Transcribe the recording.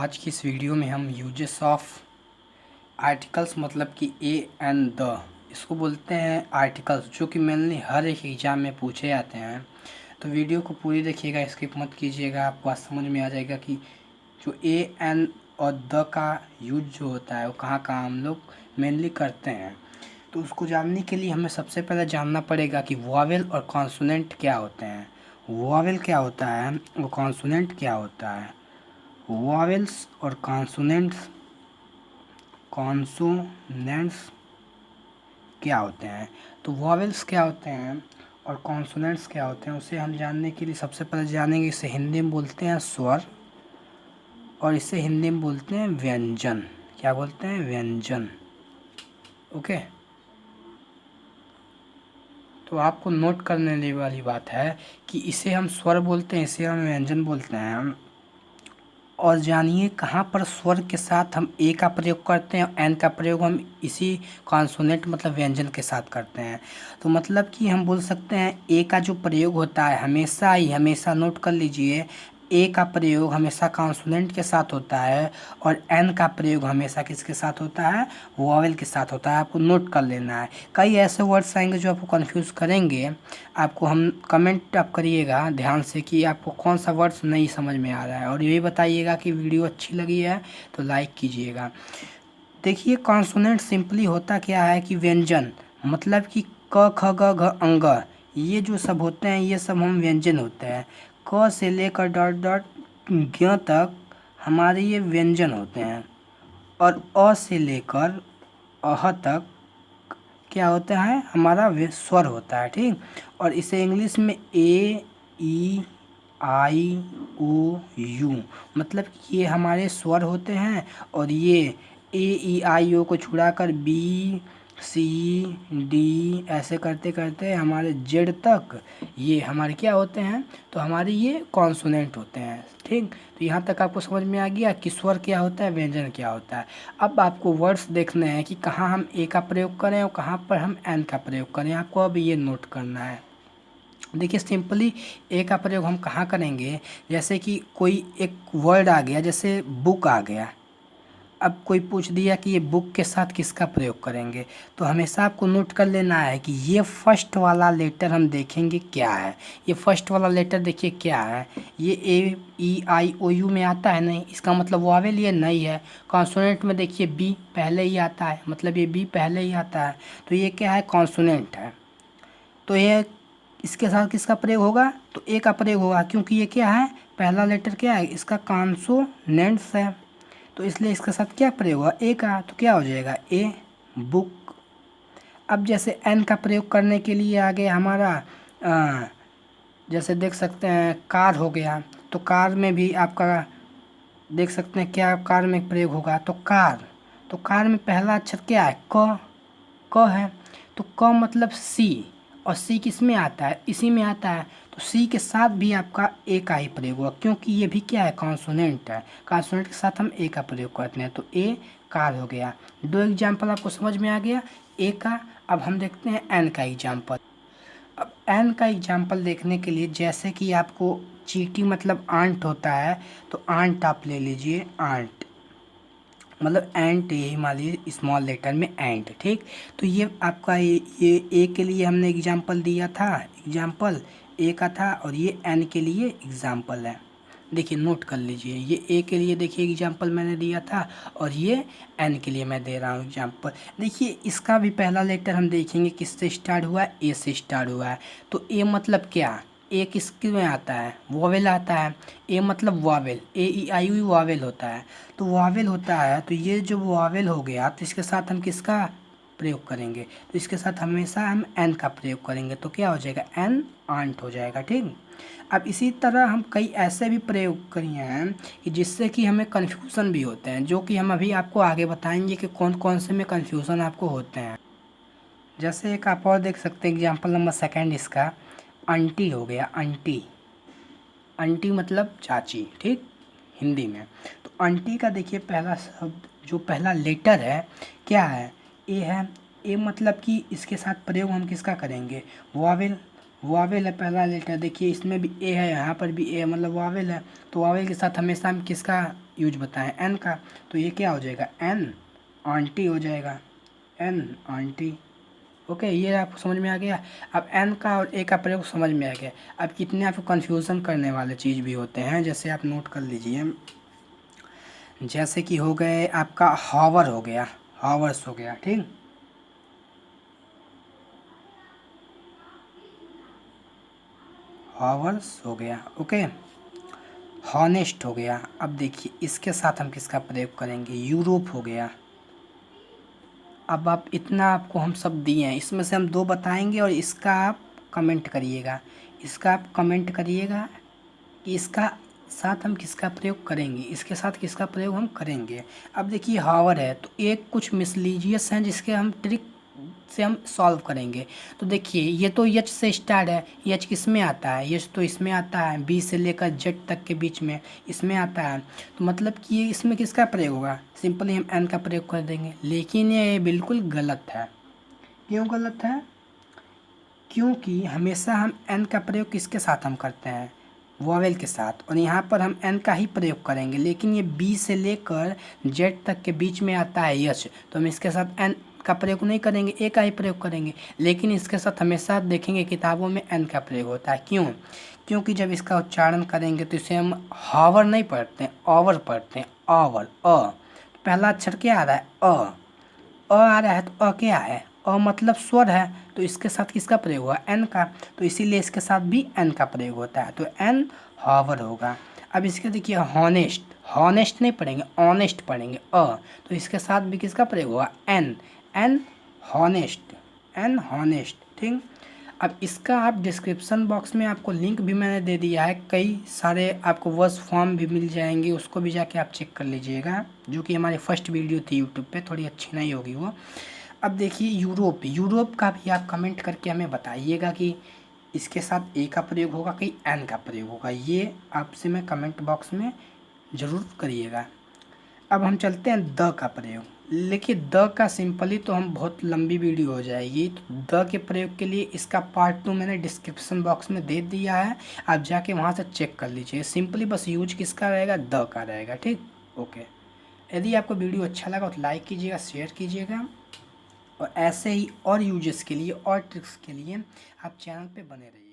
आज की इस वीडियो में हम यूजेस ऑफ आर्टिकल्स मतलब कि ए एंड द, इसको बोलते हैं आर्टिकल्स, जो कि मेनली हर एक एग्ज़ाम में पूछे जाते हैं। तो वीडियो को पूरी देखिएगा, स्किप मत कीजिएगा, आपको आज समझ में आ जाएगा कि जो ए एन और द का यूज जो होता है वो कहाँ कहाँ हम लोग मेनली करते हैं। तो उसको जानने के लिए हमें सबसे पहले जानना पड़ेगा कि वॉवेल और कॉन्सोनेंट क्या होते हैं। वॉवेल क्या होता है और कॉन्सोनेंट क्या होता है। वॉवेल्स और कॉन्सोनेंट्स क्या होते हैं। तो वॉवेल्स क्या होते हैं और कॉन्सोनेंट्स क्या होते हैं, उसे हम जानने के लिए सबसे पहले जानेंगे। इसे हिंदी में बोलते हैं स्वर और इसे हिंदी में बोलते हैं व्यंजन। क्या बोलते हैं? व्यंजन। ओके, तो आपको नोट करने वाली बात है कि इसे हम स्वर बोलते हैं, इसे हम व्यंजन बोलते हैं। और जानिए कहाँ पर स्वर के साथ हम ए का प्रयोग करते हैं और एन का प्रयोग हम इसी कॉन्सोनेंट मतलब व्यंजन के साथ करते हैं। तो मतलब कि हम बोल सकते हैं ए का जो प्रयोग होता है हमेशा नोट कर लीजिए, ए का प्रयोग हमेशा कॉन्सोनेंट के साथ होता है और एन का प्रयोग हमेशा किसके साथ होता है? वॉवेल के साथ होता है। आपको नोट कर लेना है। कई ऐसे वर्ड्स आएंगे जो आपको कंफ्यूज करेंगे, आपको हम कमेंट आप करिएगा ध्यान से कि आपको कौन सा वर्ड्स नहीं समझ में आ रहा है, और ये बताइएगा कि वीडियो अच्छी लगी है तो लाइक कीजिएगा। देखिए, कॉन्सोनेंट सिंपली होता क्या है कि व्यंजन, मतलब कि क ख ग घ अंग, ये जो सब होते हैं ये सब हम व्यंजन होते हैं। क से लेकर डॉट डॉट ज्ञ तक हमारे ये व्यंजन होते हैं, और अ से लेकर अह तक क्या होता है? हमारा स्वर होता है। ठीक, और इसे इंग्लिश में ए ई आई ओ यू, मतलब कि ये हमारे स्वर होते हैं, और ये ए ई आई ओ को छुड़ाकर बी सी डी ऐसे करते करते हमारे जेड तक ये हमारे क्या होते हैं? तो हमारे ये कॉन्सोनेंट होते हैं। ठीक, तो यहाँ तक आपको समझ में आ गया कि स्वर क्या होता है, व्यंजन क्या होता है। अब आपको वर्ड्स देखने हैं कि कहाँ हम ए का प्रयोग करें और कहाँ पर हम एन का प्रयोग करें, आपको अब ये नोट करना है। देखिए, सिंपली ए का प्रयोग हम कहाँ करेंगे? जैसे कि कोई एक वर्ड आ गया, जैसे बुक आ गया, अब कोई पूछ दिया कि ये बुक के साथ किसका प्रयोग करेंगे, तो हमेशा आपको नोट कर लेना है कि ये फर्स्ट वाला लेटर हम देखेंगे क्या है। ये फर्स्ट वाला लेटर देखिए क्या है, ये ए ई आई ओ यू में आता है नहीं, इसका मतलब वॉवेल ये नहीं है। कॉन्सोनेंट में देखिए बी पहले ही आता है, मतलब ये बी पहले ही आता है, तो ये क्या है? कॉन्सोनेंट है। तो ये इसके साथ किसका प्रयोग होगा? तो ए का प्रयोग होगा, क्योंकि ये क्या है? पहला लेटर क्या है? इसका कॉन्सोनेंट्स है, तो इसलिए इसके साथ क्या प्रयोग होगा? ए का। तो क्या हो जाएगा? A book. अब जैसे एन का प्रयोग करने के लिए आ गया हमारा जैसे देख सकते हैं कार हो गया, तो कार में भी आपका देख सकते हैं क्या कार में प्रयोग होगा? तो कार। तो कार में पहला अक्षर क्या है? क है, तो क मतलब सी, और सी किस में आता है? इसी में आता है, तो सी के साथ भी आपका ए का ही प्रयोग होगा, क्योंकि ये भी क्या है? कॉन्सोनेंट है। कॉन्सोनेंट के साथ हम ए का प्रयोग करते हैं, तो ए कार हो गया। दो एग्जाम्पल आपको समझ में आ गया ए का। अब हम देखते हैं एन का एग्जाम्पल। अब एन का एग्जाम्पल देखने के लिए, जैसे कि आपको चींटी मतलब आंट होता है, तो आंट आप ले लीजिए, आंट मतलब एंट, ये मान लीजिए स्मॉल लेटर में एंट। ठीक, तो ये आपका ये ए के लिए हमने एग्जाम्पल दिया था, एग्जाम्पल ए का था, और ये एन के लिए एग्जाम्पल है। देखिए नोट कर लीजिए, ये ए के लिए देखिए एग्जाम्पल मैंने दिया था, और ये एन के लिए मैं दे रहा हूँ एग्जाम्पल। देखिए इसका भी पहला लेटर हम देखेंगे किससे स्टार्ट हुआ है? ए से स्टार्ट हुआ है। तो ए मतलब क्या? ए किसके में आता है? वॉवेल आता है। ए मतलब vowel, A E I you vowel होता है, तो वॉवेल होता है। तो ये जो वॉवेल हो गया, तो इसके साथ हम किसका प्रयोग करेंगे? तो इसके साथ हमेशा हम एन का प्रयोग करेंगे, तो क्या हो जाएगा? एन आंट हो जाएगा। ठीक, अब इसी तरह हम कई ऐसे भी प्रयोग किए हैं कि जिससे कि हमें कन्फ्यूज़न भी होते हैं, जो कि हम अभी आपको आगे बताएंगे कि कौन कौन से में कन्फ्यूज़न आपको होते हैं। जैसे एक आप और देख सकते हैं एग्जाम्पल नंबर सेकेंड, इसका आंटी हो गया। आंटी, आंटी मतलब चाची। ठीक, हिंदी में। तो आंटी का देखिए पहला शब्द, जो पहला लेटर है क्या है? ए है। ए मतलब कि इसके साथ प्रयोग हम किसका करेंगे? वॉवेल। वावेल है पहला लेटर, देखिए इसमें भी ए है, यहाँ पर भी ए है, मतलब वावेल है। तो वावेल के साथ हमेशा हम किसका यूज बताएं, एन का। तो ये क्या हो जाएगा, एन आंटी हो जाएगा, एन आंटी। ओके, ये आपको समझ में आ गया। अब एन का और ए का प्रयोग समझ में आ गया। अब कितने आपको कन्फ्यूज़न करने वाले चीज़ भी होते हैं, जैसे आप नोट कर लीजिए, जैसे कि हो गए आपका हावर हो गया, हावर्स हो गया, ठीक, हावर्स हो गया। ओके, हॉनेस्ट हो गया। अब देखिए इसके साथ हम किसका प्रयोग करेंगे, यूरोप हो गया। अब आप इतना आपको हम सब दिए हैं, इसमें से हम दो बताएंगे और इसका आप कमेंट करिएगा, इसका आप कमेंट करिएगा कि इसका साथ हम किसका प्रयोग करेंगे, इसके साथ किसका प्रयोग हम करेंगे। अब देखिए हावर है तो एक कुछ मिसलीजियस हैं जिसके हम ट्रिक से हम सॉल्व करेंगे। तो देखिए ये तो यच से स्टार्ट है, यच किस में आता है, यच तो इसमें आता है, बी से लेकर जेड तक के बीच में इसमें आता है। तो मतलब कि ये इसमें किसका प्रयोग होगा, सिंपली हम एन का प्रयोग कर देंगे। लेकिन ये बिल्कुल गलत है। क्यों गलत है, क्योंकि हमेशा हम एन का प्रयोग किसके साथ हम करते हैं, वॉवेल के साथ, और यहाँ पर हम एन का ही प्रयोग करेंगे। लेकिन ये बी से लेकर जेड तक के बीच में आता है यच, तो हम इसके साथ एन का प्रयोग नहीं करेंगे, ए का ही प्रयोग करेंगे। लेकिन इसके साथ हमेशा देखेंगे किताबों में एन का प्रयोग होता है। क्यों, क्योंकि जब इसका उच्चारण करेंगे तो इसे हम हावर नहीं पढ़ते हैं, ऑवर पढ़ते हैं, ऑवर। पहला अक्षर क्या आ रहा है, आ रहा है, तो क्या है, मतलब स्वर है, तो इसके साथ किसका प्रयोग हुआ, एन का। तो इसीलिए इसके साथ भी एन का प्रयोग होता है, तो एन हावर होगा। अब इसके देखिए हॉनेस्ट, हॉनेस्ट नहीं पढ़ेंगे, ऑनेस्ट पढ़ेंगे, तो इसके साथ भी किसका प्रयोग होगा, an, an honest, an honest, ठीक। अब इसका आप डिस्क्रिप्शन बॉक्स में आपको लिंक भी मैंने दे दिया है, कई सारे आपको वर्स फॉर्म भी मिल जाएंगे, उसको भी जाके आप चेक कर लीजिएगा, जो कि हमारी फर्स्ट वीडियो थी यूट्यूब पे, थोड़ी अच्छी नहीं होगी वो। अब देखिए यूरोप, यूरोप का भी आप कमेंट करके हमें बताइएगा कि इसके साथ ए का प्रयोग होगा कि एन का प्रयोग होगा, ये आपसे मैं कमेंट बॉक्स में ज़रूर करिएगा। अब हम चलते हैं द का प्रयोग। देखिए द का सिंपली तो हम बहुत लंबी वीडियो हो जाएगी, तो द के प्रयोग के लिए इसका पार्ट 2 मैंने डिस्क्रिप्शन बॉक्स में दे दिया है, आप जाके वहाँ से चेक कर लीजिए। सिंपली बस यूज किसका रहेगा, द का रहेगा, ठीक। ओके, यदि आपको वीडियो अच्छा लगा तो लाइक कीजिएगा, शेयर कीजिएगा, और ऐसे ही और यूजेस के लिए और ट्रिक्स के लिए आप चैनल पे बने रहिए।